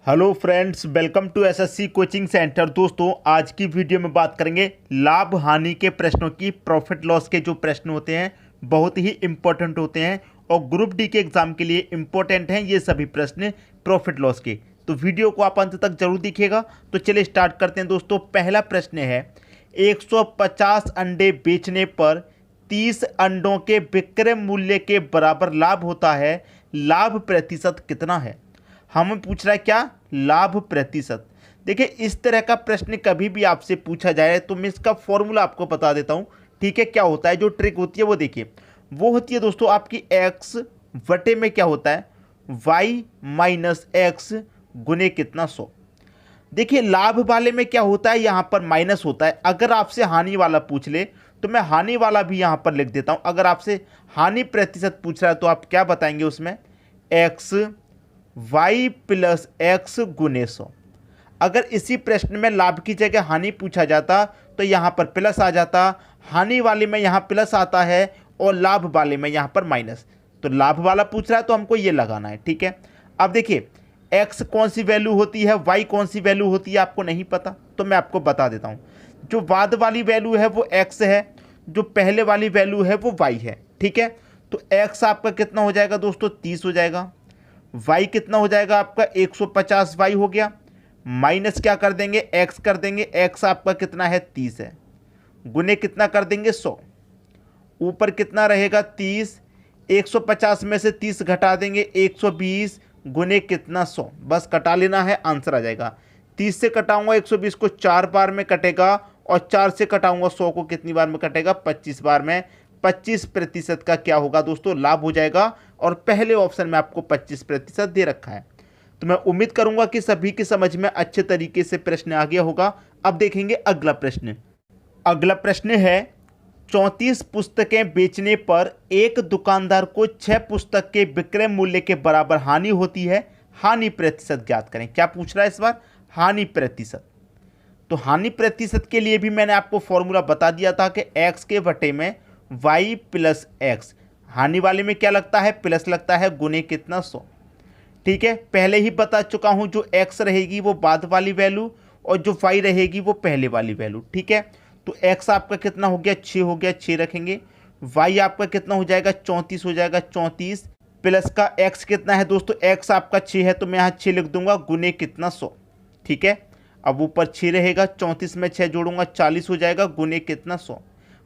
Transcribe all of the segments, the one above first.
Hello friends, welcome to SSC coaching centre. दोस्तों, आज की वीडियो में बात करेंगे लाभ हानि के प्रश्नों की। प्रॉफिट लॉस के जो प्रश्न होते हैं बहुत ही इंपॉर्टेंट होते हैं और ग्रुप डी के एग्जाम के लिए इंपॉर्टेंट हैं ये सभी प्रश्न प्रॉफिट लॉस के। तो वीडियो को आप अंत तक जरूर देखिएगा। तो चलिए स्टार्ट करते हैं। दोस्तों, पहला प्रश्न है 150 अंडे बेचने पर 30 अंडों के विक्रय मूल्य के बराबर लाभ होता है। लाभ प्रतिशत कितना है? हमें पूछ रहा है क्या? लाभ प्रतिशत। देखिए, इस तरह का प्रश्न कभी भी आपसे पूछा जाए तो मैं इसका फॉर्मूला आपको बता देता हूं। ठीक है, क्या होता है, जो ट्रिक होती है वो देखिए। वो होती है दोस्तों आपकी x बटे में क्या होता है, y माइनस एक्स गुने कितना 100। देखिए, लाभ वाले में क्या होता है, यहां पर माइनस होता है। अगर आपसे हानि वाला पूछ ले तो मैं हानि वाला भी यहां पर लिख देता हूं। अगर आपसे हानि प्रतिशत पूछ रहा है तो आप क्या बताएंगे उसमें, x y प्लस एक्स गुने 100। अगर इसी प्रश्न में लाभ की जगह हानि पूछा जाता तो यहां पर प्लस आ जाता। हानि वाले में यहां प्लस आता है और लाभ वाले में यहां पर माइनस। तो लाभ वाला पूछ रहा है तो हमको ये लगाना है। ठीक है, अब देखिए x कौन सी वैल्यू होती है, y कौन सी वैल्यू होती है, आपको नहीं पता तो मैं आपको बता देता हूं। जो बाद वाली वैल्यू है वो x है, जो पहले वाली वैल्यू है वो y है। ठीक है, तो x आपका कितना हो जाएगा दोस्तों, 30 हो जाएगा। y कितना हो जाएगा आपका, 150 y हो गया। माइनस क्या कर देंगे, x कर देंगे। x आपका कितना है, 30 है। गुने कितना कर देंगे, 100। ऊपर कितना रहेगा, 30। 150 में से 30 घटा देंगे, 120 गुने कितना, 100। बस कटा लेना है, आंसर आ जाएगा। 30 से कटाऊंगा 120 को 4 बार में कटेगा और 4 से कटाऊंगा 100 को कितनी बार में कटेगा, 25 बार में। 25% का क्या होगा दोस्तों, लाभ हो जाएगा। और पहले ऑप्शन में आपको 25% दे रखा है। तो मैं उम्मीद करूंगा कि सभी की समझ में अच्छे तरीके से प्रश्न आ गया होगा। अब देखेंगे अगला प्रश्न। अगला प्रश्न है 34 पुस्तकें बेचने पर एक दुकानदार को 6 पुस्तक के विक्रय मूल्य के बराबर हानि होती है। हानि प्रतिशत ज्ञात करें। क्या पूछ रहा है इस बार, हानि प्रतिशत। तो हानि प्रतिशत के लिए भी मैंने आपको फॉर्मूला बता दिया था कि x के बटे में y प्लस एक्स। हानि वाले में क्या लगता है, प्लस लगता है, गुने कितना, 100। ठीक है, पहले ही बता चुका हूं, जो x रहेगी वो बाद वाली वैल्यू और जो y रहेगी वो पहले वाली वैल्यू। ठीक है, तो x आपका कितना हो गया, 6 हो गया, 6 रखेंगे। y आपका कितना हो जाएगा, 34 हो जाएगा, 34 प्लस का x कितना है दोस्तों, x आपका 6 है तो मैं यहाँ 6 लिख दूंगा, गुने कितना, 100। ठीक है, अब ऊपर 6 रहेगा, 34 में 6 जोड़ूंगा, 40 हो जाएगा, गुने कितना, 100।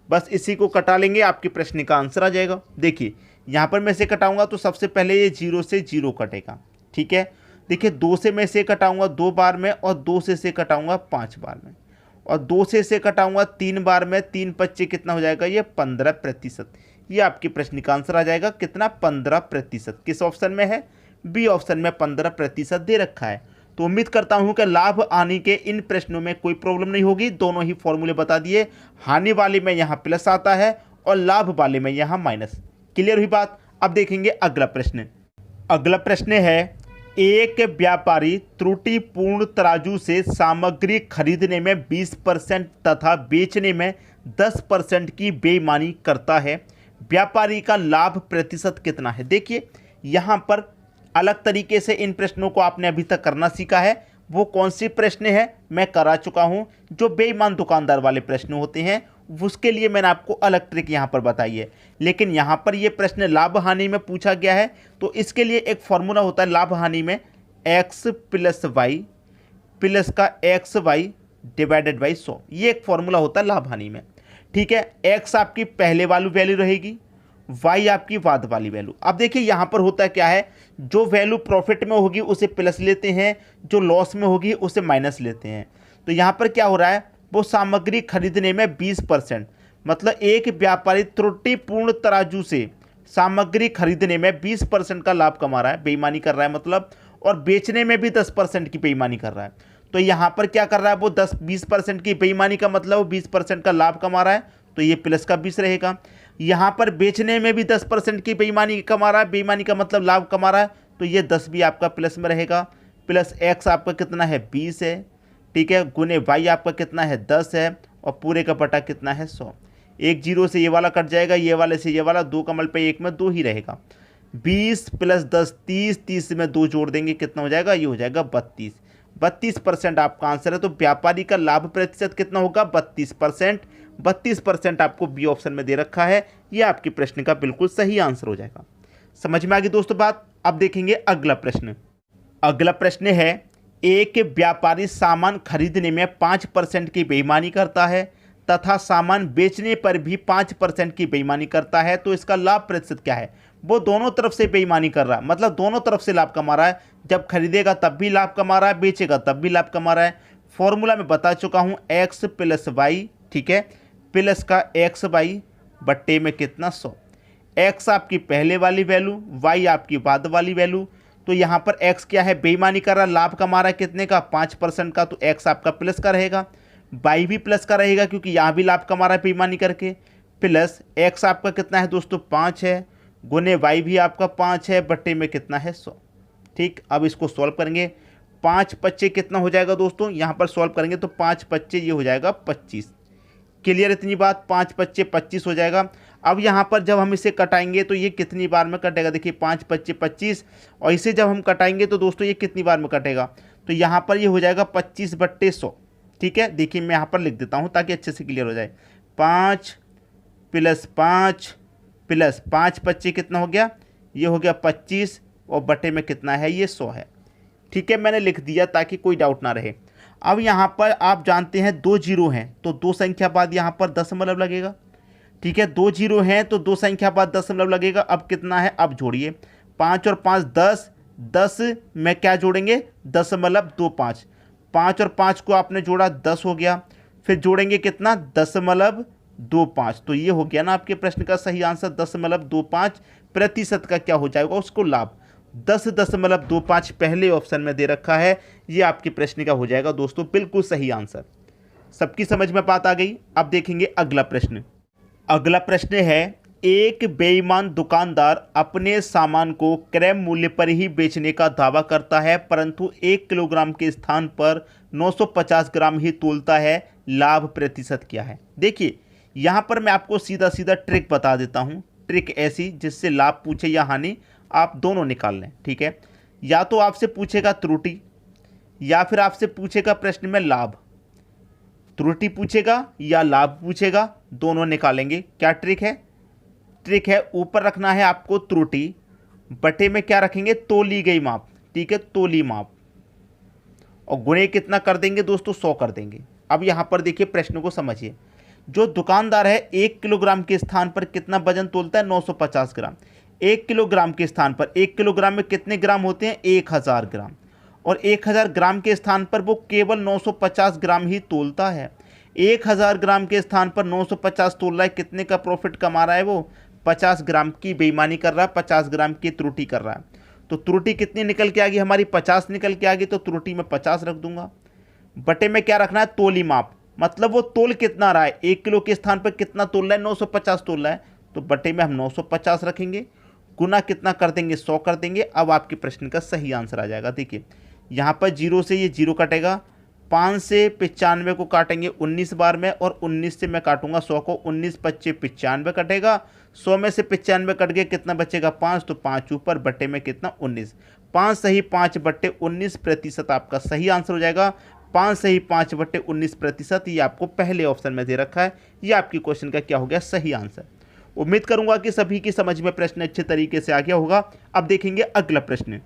बस इसी को कटा लेंगे, आपके प्रश्न का आंसर आ जाएगा। देखिए, यहाँ पर मैं से कटाऊंगा तो सबसे पहले ये 0 से 0 कटेगा। ठीक है, देखिए 2 से मैं से कटाऊंगा 2 बार में और 2 से कटाऊंगा 5 बार में और 2 से कटाऊंगा 3 बार में। 3 25 कितना हो जाएगा, ये 15%। ये आपके प्रश्न का आंसर आ जाएगा। कितना, 15%। किस ऑप्शन में है, बी ऑप्शन में 15% दे रखा है। तो उम्मीद करता हूं कि लाभ हानि के इन प्रश्नों में कोई प्रॉब्लम नहीं होगी। दोनों ही फॉर्मूले बता दिए। हानि वाले में यहां प्लस आता है और लाभ वाले में यहां माइनस। क्लियर हुई बात। अब देखेंगे अगला प्रश्न। अगला प्रश्न है एक व्यापारी त्रुटिपूर्ण तराजू से सामग्री खरीदने में 20% तथा बेचने में 10% की बेईमानी करता है। व्यापारी का लाभ प्रतिशत कितना है? देखिए, यहां पर अलग तरीके से इन प्रश्नों को आपने अभी तक करना सीखा है। वो कौन सी प्रश्न है, मैं करा चुका हूं। जो बेईमान दुकानदार वाले प्रश्न होते हैं उसके लिए मैंने आपको अलग ट्रिक यहां पर बताई है। लेकिन यहां पर ये प्रश्न लाभ हानि में पूछा गया है तो इसके लिए एक फॉर्मूला होता है लाभ हानि में, x प्लस वाई प्लस का एक्स वाई डिवाइडेड बाई 100। ये एक फॉर्मूला होता है लाभ हानि में। ठीक है, x आपकी पहले वाली वैल्यू रहेगी, y आपकी बाद वाली वैल्यू। अब देखिए यहां पर होता क्या है, जो वैल्यू प्रॉफिट में होगी उसे प्लस लेते हैं, जो लॉस में होगी उसे माइनस लेते हैं। तो यहां पर क्या हो रहा है, वो सामग्री खरीदने में 20%, मतलब एक व्यापारी त्रुटिपूर्ण तराजू से सामग्री खरीदने में 20% का लाभ कमा रहा है, बेईमानी कर रहा है मतलब, और बेचने में भी 10% की बेईमानी कर रहा है। तो यहां पर क्या कर रहा है, वो 20% की बेईमानी का मतलब वो 20% का लाभ कमा रहा है, तो ये प्लस का 20 रहेगा। यहां पर बेचने में भी 10% की बेईमानी कमा रहा है, बेईमानी का मतलब लाभ कमा रहा है, तो ये 10 भी आपका प्लस में रहेगा। प्लस एक्स आपका कितना है, 20 है। ठीक है, गुने वाई आपका कितना है, 10 है और पूरे का बटा कितना है, 100। एक जीरो से ये वाला कट जाएगा, ये वाले से ये वाला, 2 कमल पे 1 में 2 ही रहेगा। 20 प्लस 10 30, 30 में 2 जोड़ देंगे कितना हो जाएगा, ये हो जाएगा 32। 32% आपका आंसर है। तो व्यापारी का लाभ प्रतिशत कितना होगा, 32%। 32% आपको बी ऑप्शन में दे रखा है। ये आपके प्रश्न का बिल्कुल सही आंसर हो जाएगा। समझ में आ गई दोस्तों बात। अब देखेंगे अगला प्रश्न। अगला प्रश्न है, एक व्यापारी सामान खरीदने में 5% की बेईमानी करता है तथा सामान बेचने पर भी 5% की बेईमानी करता है, तो इसका लाभ प्रतिशत क्या है। वो दोनों तरफ से बेईमानी कर रहा है, मतलब दोनों तरफ से लाभ कमा रहा है। जब खरीदेगा तब भी लाभ कमा रहा है, बेचेगा तब भी लाभ कमा रहा है। फॉर्मूला में बता चुका हूँ, एक्स प्लस वाई, ठीक है, प्लस का एक्स वाई बट्टे में कितना 100। एक्स आपकी पहले वाली वैल्यू, वाई आपकी बाद वाली वैल्यू। तो यहाँ पर एक्स क्या है, बेईमानी कर रहा है, लाभ कमा रहा है कितने का, 5% का, तो एक्स आपका प्लस का रहेगा। वाई भी प्लस का रहेगा क्योंकि यहाँ भी लाभ कमा रहा है बेईमानी करके। प्लस एक्स आपका कितना है दोस्तों, 5 है, गुने वाई भी आपका 5 है, बट्टे में कितना है 100। ठीक, अब इसको सॉल्व करेंगे। 5 पच्चे कितना हो जाएगा दोस्तों, यहाँ पर सॉल्व करेंगे तो 5 पच्चे ये हो जाएगा 25। क्लियर इतनी बात, 5 पच्चे 25 हो जाएगा। अब यहाँ पर जब हम इसे कटाएंगे तो ये कितनी बार में कटेगा, देखिए 5 पच्चे 25, और इसे जब हम कटाएंगे तो दोस्तों ये कितनी बार में कटेगा, तो यहाँ पर ये हो जाएगा 25 बट्टे 100। ठीक है, देखिए मैं यहाँ पर लिख देता हूँ ताकि अच्छे से क्लियर हो जाए। 5 प्लस 5 प्लस 5 पच्चे कितना हो गया, ये हो गया 25, और बटे में कितना है, ये 100 है। ठीक है, मैंने लिख दिया ताकि कोई डाउट ना रहे। अब यहाँ पर आप जानते हैं 2 जीरो हैं तो 2 संख्या बाद यहाँ पर दशमलव लगेगा। ठीक है, 2 जीरो हैं तो 2 संख्या बाद दशमलव लगेगा। अब कितना है, अब जोड़िए, 5 और 5 10, 10 में क्या जोड़ेंगे, दशमलव 25। 5 और 5 को आपने जोड़ा, 10 हो गया, फिर जोड़ेंगे कितना, दशमलव 25। तो ये हो गया ना आपके प्रश्न का सही आंसर, 10.25% का क्या हो जाएगा उसको लाभ, 10.25 पहले ऑप्शन में दे रखा है। ये आपके प्रश्न का हो जाएगा दोस्तों बिल्कुल सही आंसर। सबकी समझ में बात आ गई। अब देखेंगे अगला प्रश्न। अगला प्रश्न है, एक बेईमान दुकानदार अपने सामान को क्रय मूल्य पर ही बेचने का दावा करता है परंतु 1 किलोग्राम के स्थान पर 950 ग्राम ही तोलता है, लाभ प्रतिशत क्या है। देखिए यहाँ पर मैं आपको सीधा सीधा ट्रिक बता देता हूँ। ट्रिक ऐसी जिससे लाभ पूछे या हानि आप दोनों निकाल लें। ठीक है, या तो आपसे पूछेगा त्रुटि या फिर आपसे पूछेगा प्रश्न में लाभ। त्रुटि पूछेगा या लाभ पूछेगा, दोनों निकालेंगे। क्या ट्रिक है, ट्रिक है ऊपर रखना है आपको त्रुटि, बटे में क्या रखेंगे, तोली गई माप। ठीक है, तोली माप, और गुणे कितना कर देंगे दोस्तों, 100 कर देंगे। अब यहां पर देखिए प्रश्न को समझिए। जो दुकानदार है 1 किलोग्राम के स्थान पर कितना वजन तोलता है, 950 ग्राम। 1 किलोग्राम के स्थान पर, 1 किलोग्राम में कितने ग्राम होते हैं, 1000 ग्राम, और 1000 ग्राम के स्थान पर वो केवल 950 ग्राम ही तोलता है। 1000 ग्राम के स्थान पर 950 तोल रहा है, कितने का प्रॉफिट कमा रहा है वो, 50 ग्राम की बेईमानी कर रहा है, 50 ग्राम की त्रुटि कर रहा है। तो त्रुटि कितनी निकल के आ गई हमारी, 50 निकल के आ गई, तो त्रुटि में 50 रख दूंगा। बटे में क्या रखना है, तोली माप, मतलब वो तोल कितना रहा है, 1 किलो के स्थान पर कितना तोल रहा है, 950 तोल रहा है, तो बटे में हम 950 रखेंगे, गुना कितना कर देंगे, 100 कर देंगे। अब आपके प्रश्न का सही आंसर आ जाएगा। देखिए यहाँ पर 0 से ये 0 कटेगा, 5 से 95 को काटेंगे 19 बार में, और 19 से मैं काटूंगा 100 को, 19 पच्चे 95 कटेगा, 100 में से 95 कट गए, कितना बचेगा 5, तो 5 ऊपर, बट्टे में कितना 19, 5 सही 5 बट्टे 19% आपका सही आंसर हो जाएगा। 5 सही 5 बट्टे 19%, ये आपको पहले ऑप्शन में दे रखा है। ये आपकी क्वेश्चन का क्या हो गया, सही आंसर। उम्मीद करूंगा कि सभी की समझ में प्रश्न अच्छे तरीके से आ गया होगा। अब देखेंगे अगला प्रश्न।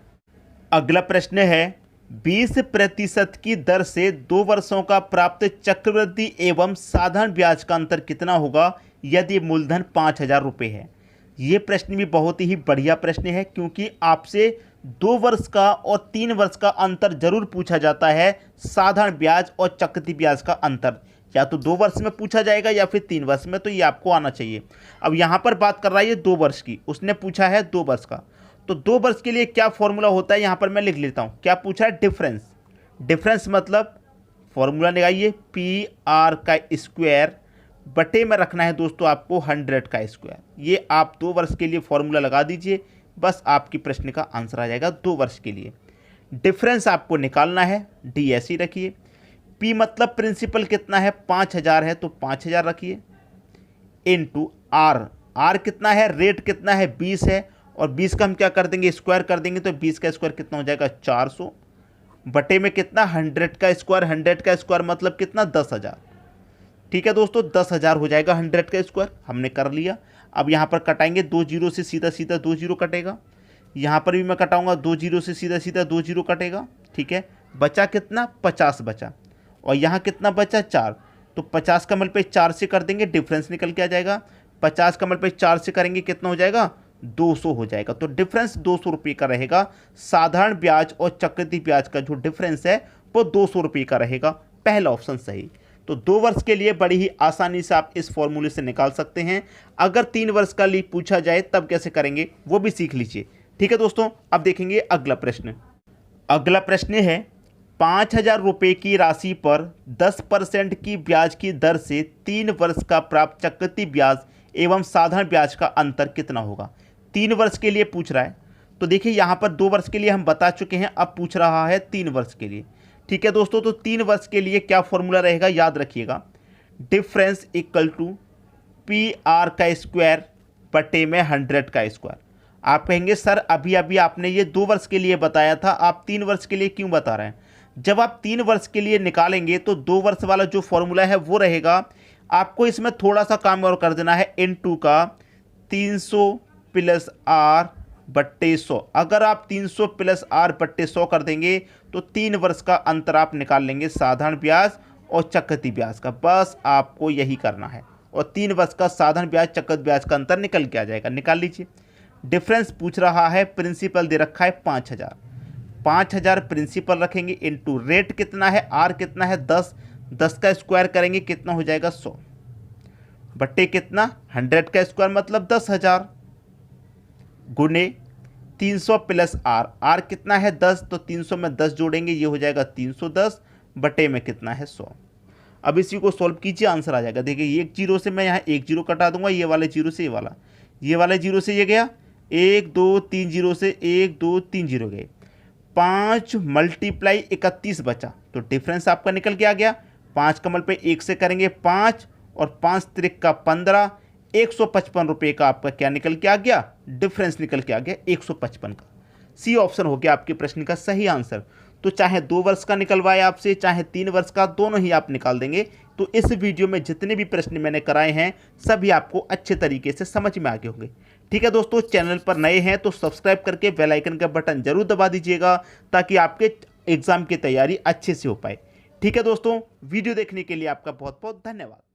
अगला प्रश्न है, 20% की दर से 2 वर्षों का प्राप्त चक्रवृद्धि एवं साधारण ब्याज का अंतर कितना होगा यदि मूलधन 5000 रुपये है। ये प्रश्न भी बहुत ही बढ़िया प्रश्न है क्योंकि आपसे 2 वर्ष का और 3 वर्ष का अंतर जरूर पूछा जाता है। साधारण ब्याज और चक्रवृद्धि ब्याज का अंतर या तो 2 वर्ष में पूछा जाएगा या फिर 3 वर्ष में, तो ये आपको आना चाहिए। अब यहाँ पर बात कर रहा है ये 2 वर्ष की, उसने पूछा है 2 वर्ष का, तो 2 वर्ष के लिए क्या फॉर्मूला होता है, यहाँ पर मैं लिख लेता हूँ। क्या पूछा है, डिफरेंस। डिफरेंस मतलब फॉर्मूला लगाइए, PR का स्क्वायर बटे में रखना है दोस्तों आपको 100 का स्क्वायर। ये आप 2 वर्ष के लिए फॉर्मूला लगा दीजिए, बस आपकी प्रश्न का आंसर आ जाएगा 2 वर्ष के लिए। डिफरेंस आपको निकालना है, D ऐसी रखिए। P मतलब प्रिंसिपल कितना है, 5000 है तो 5000 रखिए, इनटू R। R कितना है, रेट कितना है 20 है, और 20 का हम क्या कर देंगे, स्क्वायर कर देंगे, तो 20 का स्क्वायर कितना हो जाएगा 400 बटे में कितना 100 का स्क्वायर, 100 का स्क्वायर मतलब कितना 10,000। ठीक है दोस्तों, 10,000 हो जाएगा 100 का स्क्वायर, हमने कर लिया। अब यहाँ पर कटाएंगे 2 जीरो से सीधा सीधा 2 जीरो कटेगा, यहाँ पर भी मैं कटाऊंगा 2 जीरो से सीधा सीधा 2 जीरो कटेगा। ठीक है, बचा कितना 50 बचा, और यहाँ कितना बचा 4, तो 50 का मल्टीप्लाई 4 से कर देंगे, डिफरेंस निकल के आ जाएगा। 50 का मल्टीप्लाई 4 से करेंगे कितना हो जाएगा 200 हो जाएगा, तो डिफरेंस 200 रुपये का रहेगा। साधारण ब्याज और चक्रवृद्धि ब्याज का जो डिफरेंस है वो 200 रुपये का रहेगा, पहला ऑप्शन सही। तो 2 वर्ष के लिए बड़ी ही आसानी से आप इस फॉर्मूले से निकाल सकते हैं। अगर 3 वर्ष का लिए पूछा जाए तब कैसे करेंगे वो भी सीख लीजिए। ठीक है दोस्तों, अब देखेंगे अगला प्रश्न। अगला प्रश्न है 5,000 रुपये की राशि पर 10% की ब्याज की दर से 3 वर्ष का प्राप्त चक्रवृद्धि ब्याज एवं साधारण ब्याज का अंतर कितना होगा। 3 वर्ष के लिए पूछ रहा है, तो देखिए यहाँ पर 2 वर्ष के लिए हम बता चुके हैं, अब पूछ रहा है 3 वर्ष के लिए। ठीक है दोस्तों, तो 3 वर्ष के लिए क्या फॉर्मूला रहेगा याद रखिएगा, डिफरेंस इक्वल टू PR का स्क्वायर बटे में 100 का स्क्वायर। आप कहेंगे सर अभी अभी आपने ये 2 वर्ष के लिए बताया था, आप 3 वर्ष के लिए क्यों बता रहे हैं। जब आप 3 वर्ष के लिए निकालेंगे तो 2 वर्ष वाला जो फॉर्मूला है वो रहेगा, आपको इसमें थोड़ा सा काम और कर देना है, इनटू का 300 प्लस R बट्टे 100। अगर आप 300 प्लस R बट्टे 100 कर देंगे तो 3 वर्ष का अंतर आप निकाल लेंगे साधारण ब्याज और चक्रवृद्धि ब्याज का, बस आपको यही करना है। और 3 वर्ष का साधारण ब्याज चक्रवृद्धि ब्याज का अंतर निकल के आ जाएगा, निकाल लीजिए। डिफरेंस पूछ रहा है, प्रिंसिपल दे रखा है 5,000, 5,000 प्रिंसिपल रखेंगे, इनटू रेट कितना है R कितना है 10, 10 का स्क्वायर करेंगे कितना हो जाएगा 100 बट्टे कितना 100 का स्क्वायर मतलब 10,000 गुने 300 प्लस R कितना है 10, तो 300 में 10 जोड़ेंगे ये हो जाएगा 310 बटे में कितना है 100। अब इसी को सॉल्व कीजिए, आंसर आ जाएगा। देखिए एक जीरो से मैं यहाँ एक जीरो कटा दूंगा, ये वाले जीरो से ये वाले जीरो से ये गया, 1 2 3 जीरो से 1 2 3 जीरो गए, 5 मल्टीप्लाई 31 बचा, तो डिफरेंस आपका निकल के आ गया। 5 का मल्टीप्लाई 1 से करेंगे 5 और 5 त्रिक का 15, 155 रुपये का आपका क्या निकल के आ गया, डिफरेंस निकल के आ गया 155 का। सी ऑप्शन हो गया आपके प्रश्न का सही आंसर। तो चाहे 2 वर्ष का निकलवाए आपसे, चाहे 3 वर्ष का, दोनों ही आप निकाल देंगे। तो इस वीडियो में जितने भी प्रश्न मैंने कराए हैं सभी आपको अच्छे तरीके से समझ में आ गए होंगे। ठीक है दोस्तों, चैनल पर नए हैं तो सब्सक्राइब करके बेल आइकन का बटन जरूर दबा दीजिएगा ताकि आपके एग्जाम की तैयारी अच्छे से हो पाए। ठीक है दोस्तों, वीडियो देखने के लिए आपका बहुत बहुत धन्यवाद।